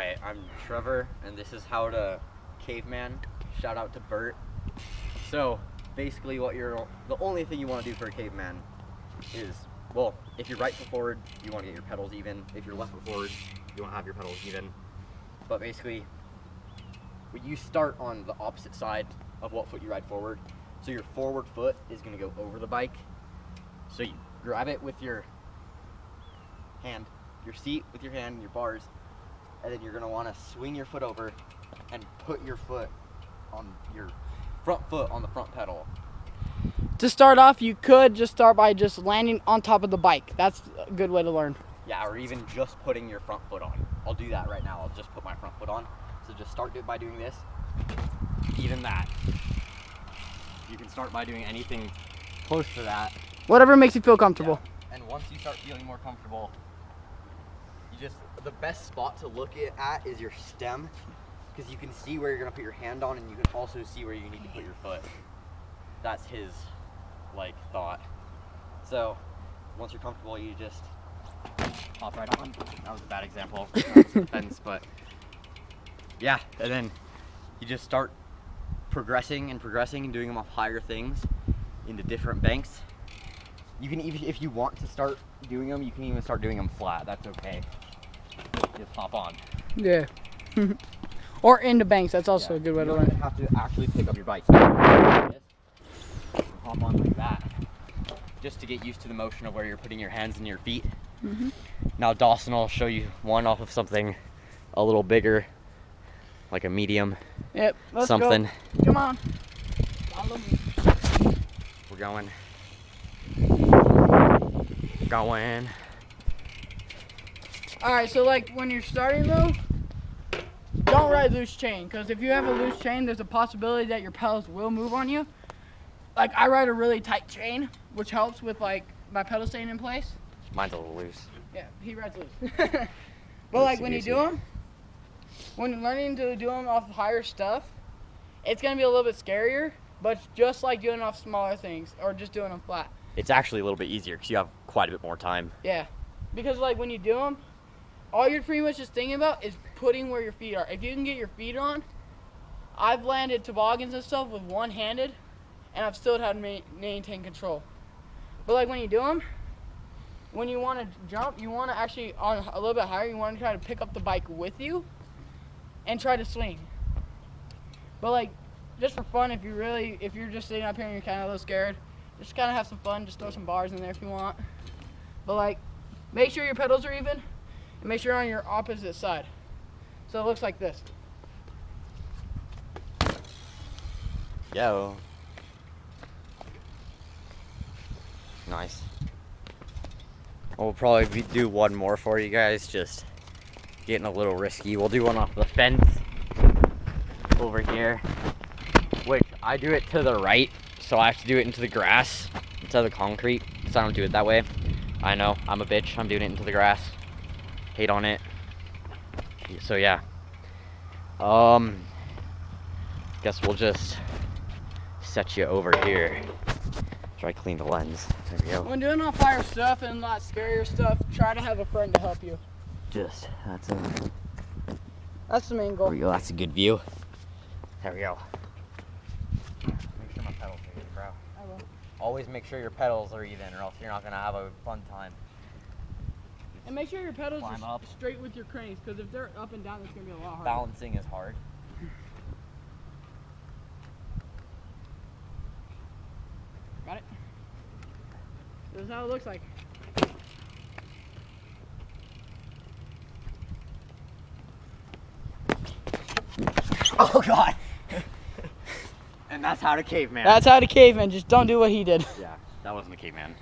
Alright, I'm Trevor, and this is how to caveman. Shout out to Bert. So, basically the only thing you want to do for a caveman is, well, if you're right foot forward, you want to get your pedals even. If you're left foot forward, you want to have your pedals even. But basically, you start on the opposite side of what foot you ride forward. So your forward foot is going to go over the bike. So you grab it with your hand, your seat with your hand and your bars, and then you're going to want to swing your foot over and put your foot on your front foot on the front pedal. To start off, you could just start by just landing on top of the bike. That's a good way to learn. Yeah, or even just putting your front foot on. I'll do that right now. I'll just put my front foot on. So just start by doing this. Even that. You can start by doing anything close to that. Whatever makes you feel comfortable. Yeah. And once you start feeling more comfortable, the best spot to look at is your stem, because you can see where you're going to put your hand on, and you can also see where you need to put your foot. That's his thought. So once you're comfortable, you just hop right on. That was a bad example. That's offense, but yeah, and then you just start progressing and doing them off higher things into different banks. You can even, if you want to start doing them, you can even start doing them flat. That's okay. Just hop on. Yeah. Or into banks. That's also a good way to learn. You don't have to actually pick up your bike. Hop on like that, just to get used to the motion of where you're putting your hands and your feet. Now Dawson will show you one off of something a little bigger, like a medium. Yep. Let's something. Go. Come on. Follow me. We're going. All right. So when you're starting though, don't ride loose chain, because if you have a loose chain, there's a possibility that your pedals will move on you. I ride a really tight chain, which helps with my pedal staying in place. Mine's a little loose. Yeah, he rides loose. But when you do them, when you're learning to do them off higher stuff, it's gonna be a little bit scarier. But it's just like doing off smaller things or just doing them flat. It's actually a little bit easier because you have quite a bit more time. Yeah, because when you do them, all you're pretty much just thinking about is putting where your feet are. If you can get your feet on, I've landed toboggans and stuff with one-handed, and I've still had to maintain control. But when you do them, when you want to jump, you want to actually, on a little bit higher, you want to try to pick up the bike with you and try to swing. But just for fun, if you're just sitting up here and you're kind of a little scared, just kind of have some fun, just throw some bars in there if you want. But make sure your pedals are even, and make sure you're on your opposite side. So it looks like this. Yo. Nice. We'll probably do one more for you guys, just getting a little risky. We'll do one off the fence over here, which I do it to the right, so I have to do it into the grass instead of the concrete, so I don't do it that way. I know, I'm a bitch, I'm doing it into the grass. Hate on it. So yeah. Guess we'll just set you over here. Try to clean the lens. There we go. When doing all fire stuff and a lot scarier stuff, try to have a friend to help you. That's the main goal. There we go, that's a good view. There we go. Make sure my pedals are even, bro. I will. Always make sure your pedals are even, or else you're not gonna have a fun time. And make sure your pedals Climb are up. straight with your cranes, because if they're up and down, it's gonna be a lot harder. Balancing is hard. Got it? This is how it looks like. Oh God! And that's how to caveman. That's how to caveman. Just don't do what he did. Yeah, that wasn't a caveman.